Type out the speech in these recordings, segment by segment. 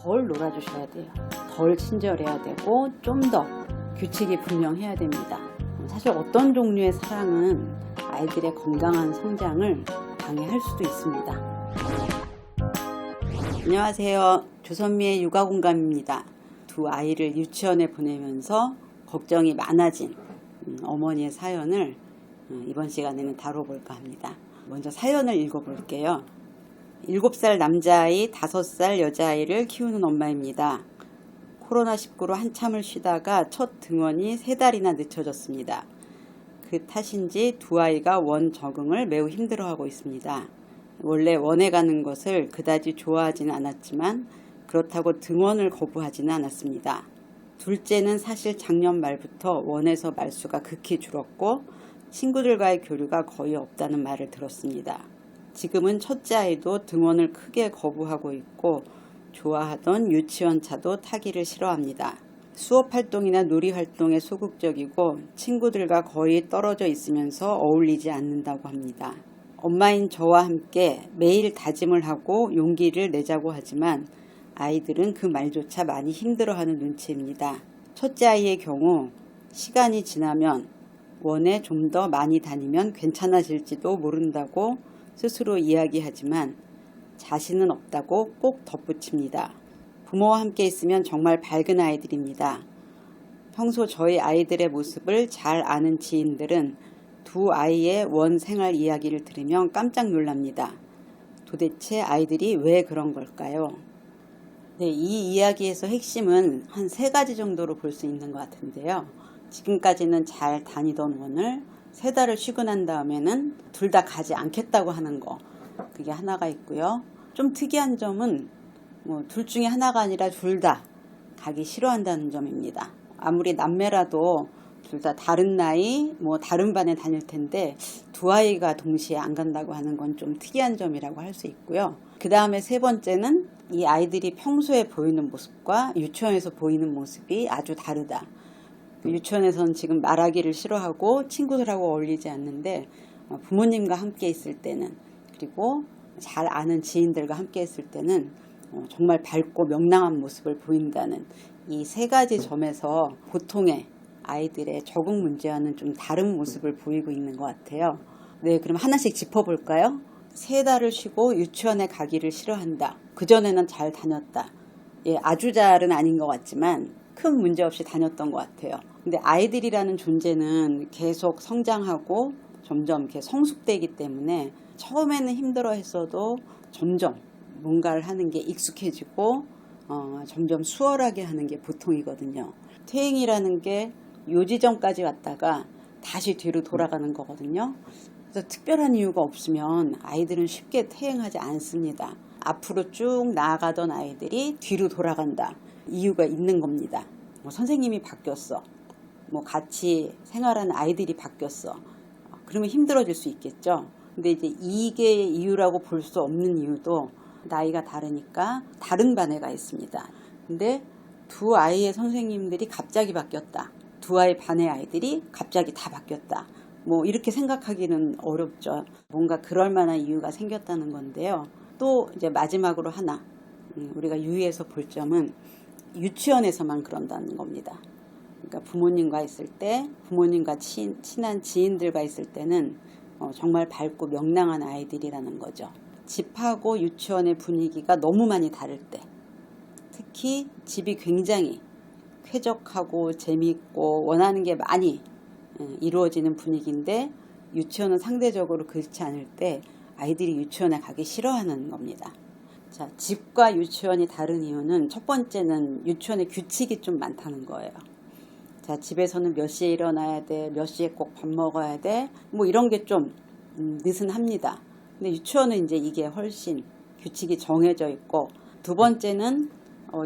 덜 놀아주셔야 돼요. 덜 친절해야 되고 좀 더 규칙이 분명해야 됩니다. 사실 어떤 종류의 사랑은 아이들의 건강한 성장을 방해할 수도 있습니다. 안녕하세요. 조선미의 육아공감입니다. 두 아이를 유치원에 보내면서 걱정이 많아진 어머니의 사연을 이번 시간에는 다뤄볼까 합니다. 먼저 사연을 읽어볼게요. 7살 남자아이, 5살 여자아이를 키우는 엄마입니다. 코로나19로 한참을 쉬다가 첫 등원이 3달이나 늦춰졌습니다. 그 탓인지 두 아이가 원 적응을 매우 힘들어하고 있습니다. 원래 원에 가는 것을 그다지 좋아하지는 않았지만 그렇다고 등원을 거부하지는 않았습니다. 둘째는 사실 작년 말부터 원에서 말수가 극히 줄었고 친구들과의 교류가 거의 없다는 말을 들었습니다. 지금은 첫째 아이도 등원을 크게 거부하고 있고 좋아하던 유치원 차도 타기를 싫어합니다. 수업 활동이나 놀이 활동에 소극적이고 친구들과 거의 떨어져 있으면서 어울리지 않는다고 합니다. 엄마인 저와 함께 매일 다짐을 하고 용기를 내자고 하지만 아이들은 그 말조차 많이 힘들어하는 눈치입니다. 첫째 아이의 경우 시간이 지나면 원에 좀 더 많이 다니면 괜찮아질지도 모른다고 스스로 이야기하지만 자신은 없다고 꼭 덧붙입니다. 부모와 함께 있으면 정말 밝은 아이들입니다. 평소 저희 아이들의 모습을 잘 아는 지인들은 두 아이의 원 생활 이야기를 들으면 깜짝 놀랍니다. 도대체 아이들이 왜 그런 걸까요? 네, 이 이야기에서 핵심은 한 3가지 정도로 볼 수 있는 것 같은데요. 지금까지는 잘 다니던 원을 3달을 쉬고 난 다음에는 둘 다 가지 않겠다고 하는 거, 그게 하나가 있고요. 좀 특이한 점은 둘 중에 하나가 아니라 둘 다 가기 싫어한다는 점입니다. 아무리 남매라도 둘 다 다른 나이, 다른 반에 다닐 텐데 두 아이가 동시에 안 간다고 하는 건 좀 특이한 점이라고 할 수 있고요. 그 다음에 3번째는 이 아이들이 평소에 보이는 모습과 유치원에서 보이는 모습이 아주 다르다. 유치원에서는 지금 말하기를 싫어하고 친구들하고 어울리지 않는데 부모님과 함께 있을 때는, 그리고 잘 아는 지인들과 함께 있을 때는 정말 밝고 명랑한 모습을 보인다는 이 3가지 점에서 보통의 아이들의 적응 문제와는 좀 다른 모습을 보이고 있는 것 같아요. 네, 그럼 하나씩 짚어볼까요? 3달을 쉬고 유치원에 가기를 싫어한다. 그전에는 잘 다녔다. 예, 아주 잘은 아닌 것 같지만 큰 문제 없이 다녔던 것 같아요. 근데 아이들이라는 존재는 계속 성장하고 점점 이렇게 성숙되기 때문에 처음에는 힘들어 했어도 점점 뭔가를 하는 게 익숙해지고 점점 수월하게 하는 게 보통이거든요. 퇴행이라는 게 요 지점까지 왔다가 다시 뒤로 돌아가는 거거든요. 그래서 특별한 이유가 없으면 아이들은 쉽게 퇴행하지 않습니다. 앞으로 쭉 나아가던 아이들이 뒤로 돌아간다. 이유가 있는 겁니다. 선생님이 바뀌었어. 같이 생활하는 아이들이 바뀌었어. 그러면 힘들어질 수 있겠죠. 근데 이제 이게 이유라고 볼 수 없는 이유도 나이가 다르니까 다른 반에 가 있습니다. 근데 두 아이의 선생님들이 갑자기 바뀌었다. 두 아이 반의 아이들이 갑자기 다 바뀌었다. 이렇게 생각하기는 어렵죠. 뭔가 그럴 만한 이유가 생겼다는 건데요. 또 이제 마지막으로 하나, 우리가 유의해서 볼 점은 유치원에서만 그런다는 겁니다. 그러니까 부모님과 있을 때, 부모님과 친한 지인들과 있을 때는 정말 밝고 명랑한 아이들이라는 거죠. 집하고 유치원의 분위기가 너무 많이 다를 때, 특히 집이 굉장히 쾌적하고 재미있고 원하는 게 많이 이루어지는 분위기인데 유치원은 상대적으로 그렇지 않을 때 아이들이 유치원에 가기 싫어하는 겁니다. 자, 집과 유치원이 다른 이유는 첫 번째는 유치원에 규칙이 좀 많다는 거예요. 자, 집에서는 몇 시에 일어나야 돼, 몇 시에 꼭 밥 먹어야 돼, 이런 게 좀 느슨합니다. 근데 유치원은 이제 이게 훨씬 규칙이 정해져 있고, 두 번째는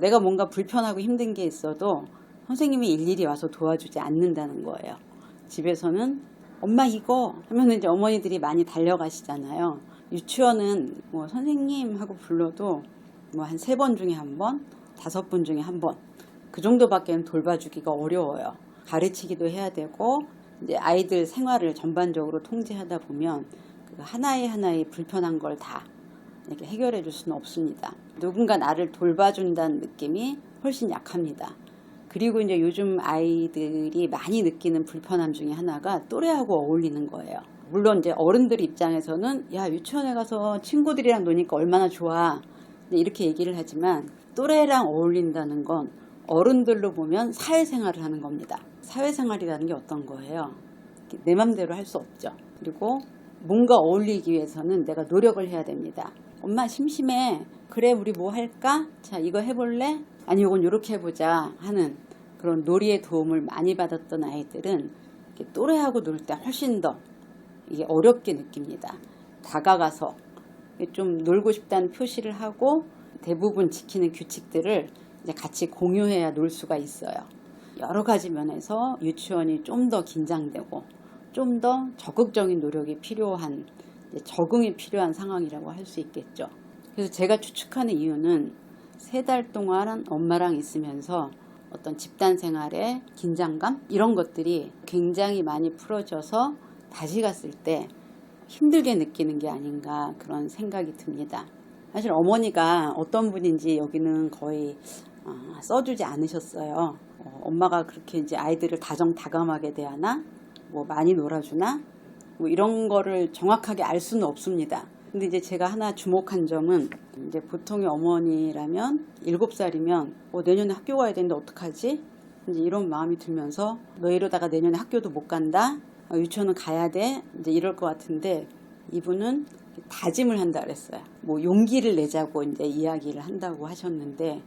내가 뭔가 불편하고 힘든 게 있어도 선생님이 일일이 와서 도와주지 않는다는 거예요. 집에서는 엄마 이거 하면 이제 어머니들이 많이 달려가시잖아요. 유치원은 선생님 하고 불러도 한 3번 중에 1번, 5번 중에 1번, 그 정도밖에는 돌봐주기가 어려워요. 가르치기도 해야 되고 이제 아이들 생활을 전반적으로 통제하다 보면 그 하나의 불편한 걸 다 이렇게 해결해 줄 수는 없습니다. 누군가 나를 돌봐준다는 느낌이 훨씬 약합니다. 그리고 이제 요즘 아이들이 많이 느끼는 불편함 중에 하나가 또래하고 어울리는 거예요. 물론 이제 어른들 입장에서는 야, 유치원에 가서 친구들이랑 노니까 얼마나 좋아, 이렇게 얘기를 하지만 또래랑 어울린다는 건 어른들로 보면 사회생활을 하는 겁니다. 사회생활이라는 게 어떤 거예요? 내 맘대로 할 수 없죠. 그리고 뭔가 어울리기 위해서는 내가 노력을 해야 됩니다. 엄마 심심해. 그래, 우리 뭐 할까? 자, 이거 해볼래? 아니, 이건 이렇게 해보자 하는 그런 놀이의 도움을 많이 받았던 아이들은 또래하고 놀 때 훨씬 더 이게 어렵게 느낍니다. 다가가서 좀 놀고 싶다는 표시를 하고 대부분 지키는 규칙들을 이제 같이 공유해야 놀 수가 있어요. 여러 가지 면에서 유치원이 좀 더 긴장되고 좀 더 적극적인 노력이 필요한, 적응이 필요한 상황이라고 할 수 있겠죠. 그래서 제가 추측하는 이유는 3달 동안 엄마랑 있으면서 어떤 집단 생활의 긴장감 이런 것들이 굉장히 많이 풀어져서 다시 갔을 때 힘들게 느끼는 게 아닌가 그런 생각이 듭니다. 사실 어머니가 어떤 분인지 여기는 거의 써주지 않으셨어요. 엄마가 그렇게 이제 아이들을 다정다감하게 대하나, 뭐 많이 놀아주나, 뭐 이런 거를 정확하게 알 수는 없습니다. 근데 이제 제가 하나 주목한 점은 이제 보통의 어머니라면 7살이면 내년에 학교 가야 되는데 어떡하지? 이제 이런 마음이 들면서 너 이러다가 내년에 학교도 못 간다. 유치원은 가야 돼. 이제 이럴 것 같은데 이분은 다짐을 한다 그랬어요. 뭐 용기를 내자고 이제 이야기를 한다고 하셨는데,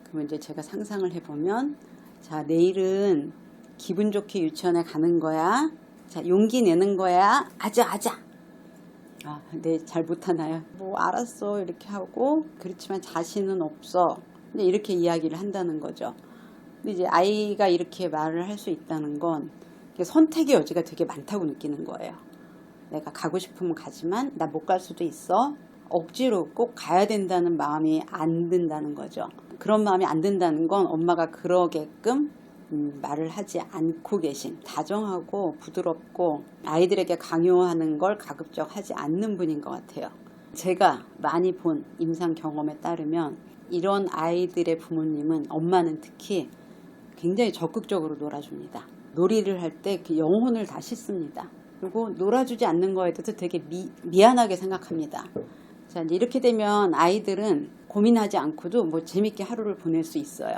그러면 이제 제가 상상을 해보면, 자, 내일은 기분 좋게 유치원에 가는 거야. 자, 용기 내는 거야. 아자. 네, 잘 못하나요? 뭐 알았어 이렇게 하고, 그렇지만 자신은 없어. 근데 이렇게 이야기를 한다는 거죠. 근데 이제 아이가 이렇게 말을 할 수 있다는 건 선택의 여지가 되게 많다고 느끼는 거예요. 내가 가고 싶으면 가지만 나 못 갈 수도 있어. 억지로 꼭 가야 된다는 마음이 안 든다는 거죠. 그런 마음이 안 든다는 건 엄마가 그러게끔 말을 하지 않고 계신, 다정하고 부드럽고 아이들에게 강요하는 걸 가급적 하지 않는 분인 것 같아요. 제가 많이 본 임상 경험에 따르면 이런 아이들의 부모님은, 엄마는 특히 굉장히 적극적으로 놀아줍니다. 놀이를 할 때 그 영혼을 다 싣습니다. 그리고 놀아주지 않는 거에 대해서 되게 미안하게 생각합니다. 자, 이제 이렇게 되면 아이들은 고민하지 않고도 뭐 재밌게 하루를 보낼 수 있어요.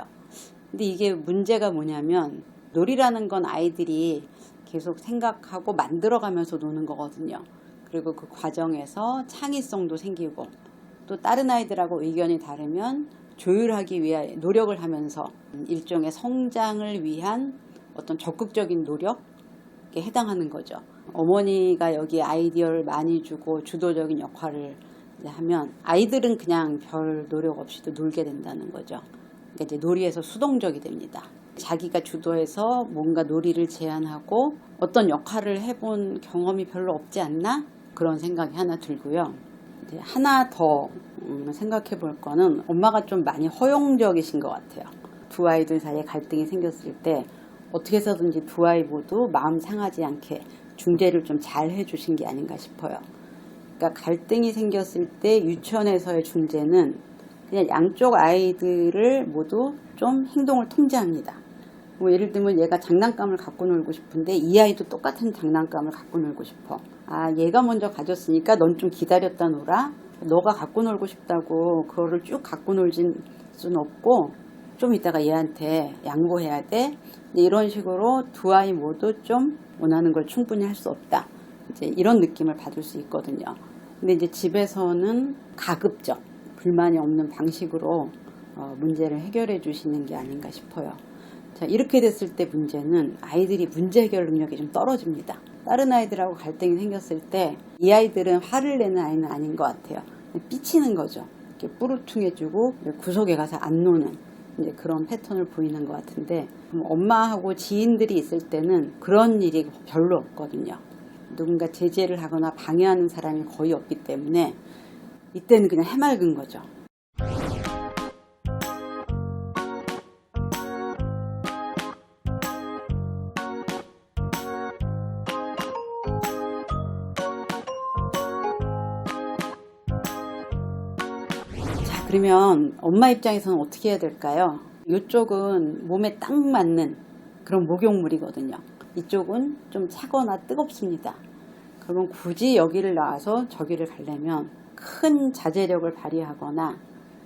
근데 이게 문제가 뭐냐면, 놀이라는 건 아이들이 계속 생각하고 만들어가면서 노는 거거든요. 그리고 그 과정에서 창의성도 생기고, 또 다른 아이들하고 의견이 다르면 조율하기 위해 노력을 하면서 일종의 성장을 위한 어떤 적극적인 노력에 해당하는 거죠. 어머니가 여기 아이디어를 많이 주고 주도적인 역할을 하면 아이들은 그냥 별 노력 없이도 놀게 된다는 거죠. 그러니까 이제 놀이에서 수동적이 됩니다. 자기가 주도해서 뭔가 놀이를 제안하고 어떤 역할을 해본 경험이 별로 없지 않나? 그런 생각이 하나 들고요. 이제 하나 더 생각해 볼 거는, 엄마가 좀 많이 허용적이신 것 같아요. 두 아이들 사이에 갈등이 생겼을 때 어떻게 해서든지 두 아이 모두 마음 상하지 않게 중재를 좀 잘 해주신 게 아닌가 싶어요. 그러니까 갈등이 생겼을 때 유치원에서의 중재는 그냥 양쪽 아이들을 모두 좀 행동을 통제합니다. 뭐 예를 들면 얘가 장난감을 갖고 놀고 싶은데 이 아이도 똑같은 장난감을 갖고 놀고 싶어. 얘가 먼저 가졌으니까 넌 좀 기다렸다 놀아. 너가 갖고 놀고 싶다고 그거를 쭉 갖고 놀진 수는 없고 좀 이따가 얘한테 양보해야 돼. 이런 식으로 두 아이 모두 좀 원하는 걸 충분히 할 수 없다. 이제 이런 느낌을 받을 수 있거든요. 근데 이제 집에서는 가급적 불만이 없는 방식으로 문제를 해결해 주시는 게 아닌가 싶어요. 자, 이렇게 됐을 때 문제는 아이들이 문제 해결 능력이 좀 떨어집니다. 다른 아이들하고 갈등이 생겼을 때 이 아이들은 화를 내는 아이는 아닌 것 같아요. 삐치는 거죠. 이렇게 뿌르퉁해주고 구석에 가서 안 노는 이제 그런 패턴을 보이는 것 같은데, 엄마하고 지인들이 있을 때는 그런 일이 별로 없거든요. 누군가 제재를 하거나 방해하는 사람이 거의 없기 때문에 이때는 그냥 해맑은 거죠. 그러면 엄마 입장에서는 어떻게 해야 될까요? 이쪽은 몸에 딱 맞는 그런 목욕물이거든요. 이쪽은 좀 차거나 뜨겁습니다. 그러면 굳이 여기를 나와서 저기를 가려면 큰 자제력을 발휘하거나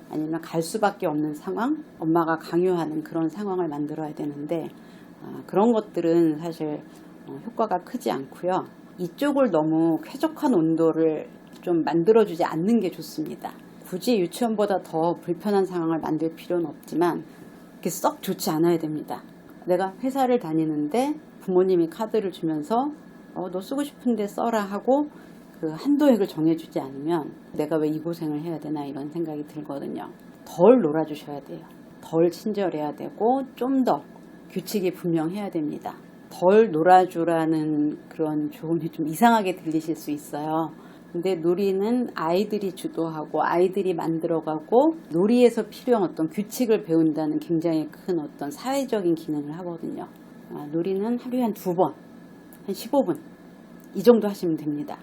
아니면 갈 수밖에 없는 상황, 엄마가 강요하는 그런 상황을 만들어야 되는데 그런 것들은 사실 효과가 크지 않고요. 이쪽을 너무 쾌적한 온도를 좀 만들어주지 않는 게 좋습니다. 굳이 유치원보다 더 불편한 상황을 만들 필요는 없지만 그게 썩 좋지 않아야 됩니다. 내가 회사를 다니는데 부모님이 카드를 주면서 너 쓰고 싶은데 써라 하고 그 한도액을 정해주지 않으면 내가 왜 이 고생을 해야 되나 이런 생각이 들거든요. 덜 놀아주셔야 돼요. 덜 친절해야 되고 좀 더 규칙이 분명해야 됩니다. 덜 놀아주라는 그런 조언이 좀 이상하게 들리실 수 있어요. 근데 놀이는 아이들이 주도하고 아이들이 만들어가고 놀이에서 필요한 어떤 규칙을 배운다는 굉장히 큰 어떤 사회적인 기능을 하거든요. 놀이는 하루에 한 2번, 한 15분 이 정도 하시면 됩니다.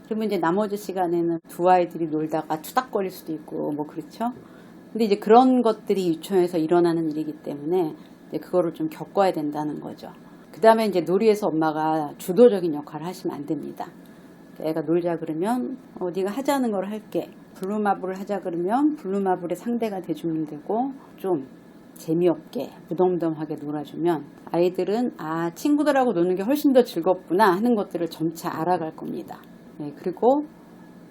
그러면 이제 나머지 시간에는 두 아이들이 놀다가 투닥거릴 수도 있고 뭐 그렇죠. 근데 이제 그런 것들이 유치원에서 일어나는 일이기 때문에 이제 그거를 좀 겪어야 된다는 거죠. 그 다음에 이제 놀이에서 엄마가 주도적인 역할을 하시면 안 됩니다. 애가 놀자 그러면 네가 하자는 걸 할게. 블루마블을 하자 그러면 블루마블의 상대가 돼주면 되고 좀 재미없게 무덤덤하게 놀아주면 아이들은 친구들하고 노는 게 훨씬 더 즐겁구나 하는 것들을 점차 알아갈 겁니다. 네, 그리고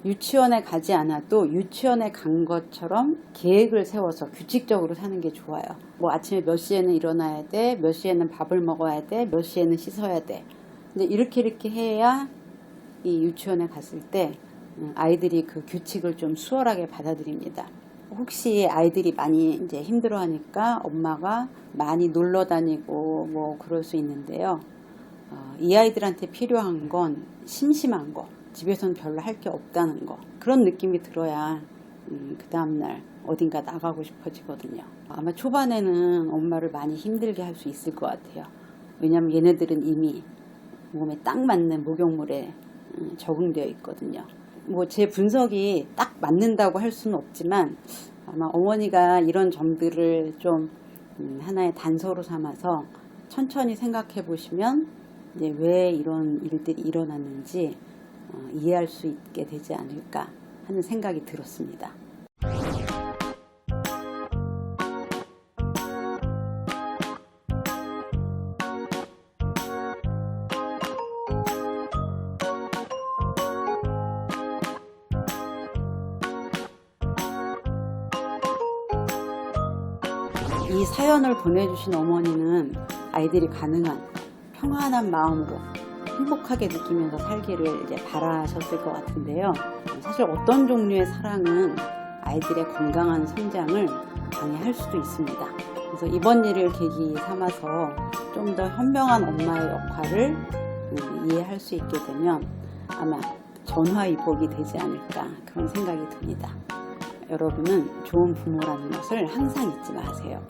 유치원에 가지 않아도 유치원에 간 것처럼 계획을 세워서 규칙적으로 사는 게 좋아요. 뭐 아침에 몇 시에는 일어나야 돼, 몇 시에는 밥을 먹어야 돼, 몇 시에는 씻어야 돼. 근데 이렇게 해야 이 유치원에 갔을 때 아이들이 그 규칙을 좀 수월하게 받아들입니다. 혹시 아이들이 많이 이제 힘들어하니까 엄마가 많이 놀러 다니고 뭐 그럴 수 있는데요. 이 아이들한테 필요한 건 심심한 거, 집에서는 별로 할 게 없다는 거, 그런 느낌이 들어야 그 다음날 어딘가 나가고 싶어지거든요. 아마 초반에는 엄마를 많이 힘들게 할 수 있을 것 같아요. 왜냐하면 얘네들은 이미 몸에 딱 맞는 목욕물에 적응되어 있거든요. 뭐 제 분석이 딱 맞는다고 할 수는 없지만 아마 어머니가 이런 점들을 좀 하나의 단서로 삼아서 천천히 생각해 보시면 이제 왜 이런 일들이 일어났는지 이해할 수 있게 되지 않을까 하는 생각이 들었습니다. 이 사연을 보내주신 어머니는 아이들이 가능한 평안한 마음으로 행복하게 느끼면서 살기를 이제 바라셨을 것 같은데요. 사실 어떤 종류의 사랑은 아이들의 건강한 성장을 방해할 수도 있습니다. 그래서 이번 일을 계기 삼아서 좀 더 현명한 엄마의 역할을 이해할 수 있게 되면 아마 전화위복이 되지 않을까 그런 생각이 듭니다. 여러분은 좋은 부모라는 것을 항상 잊지 마세요.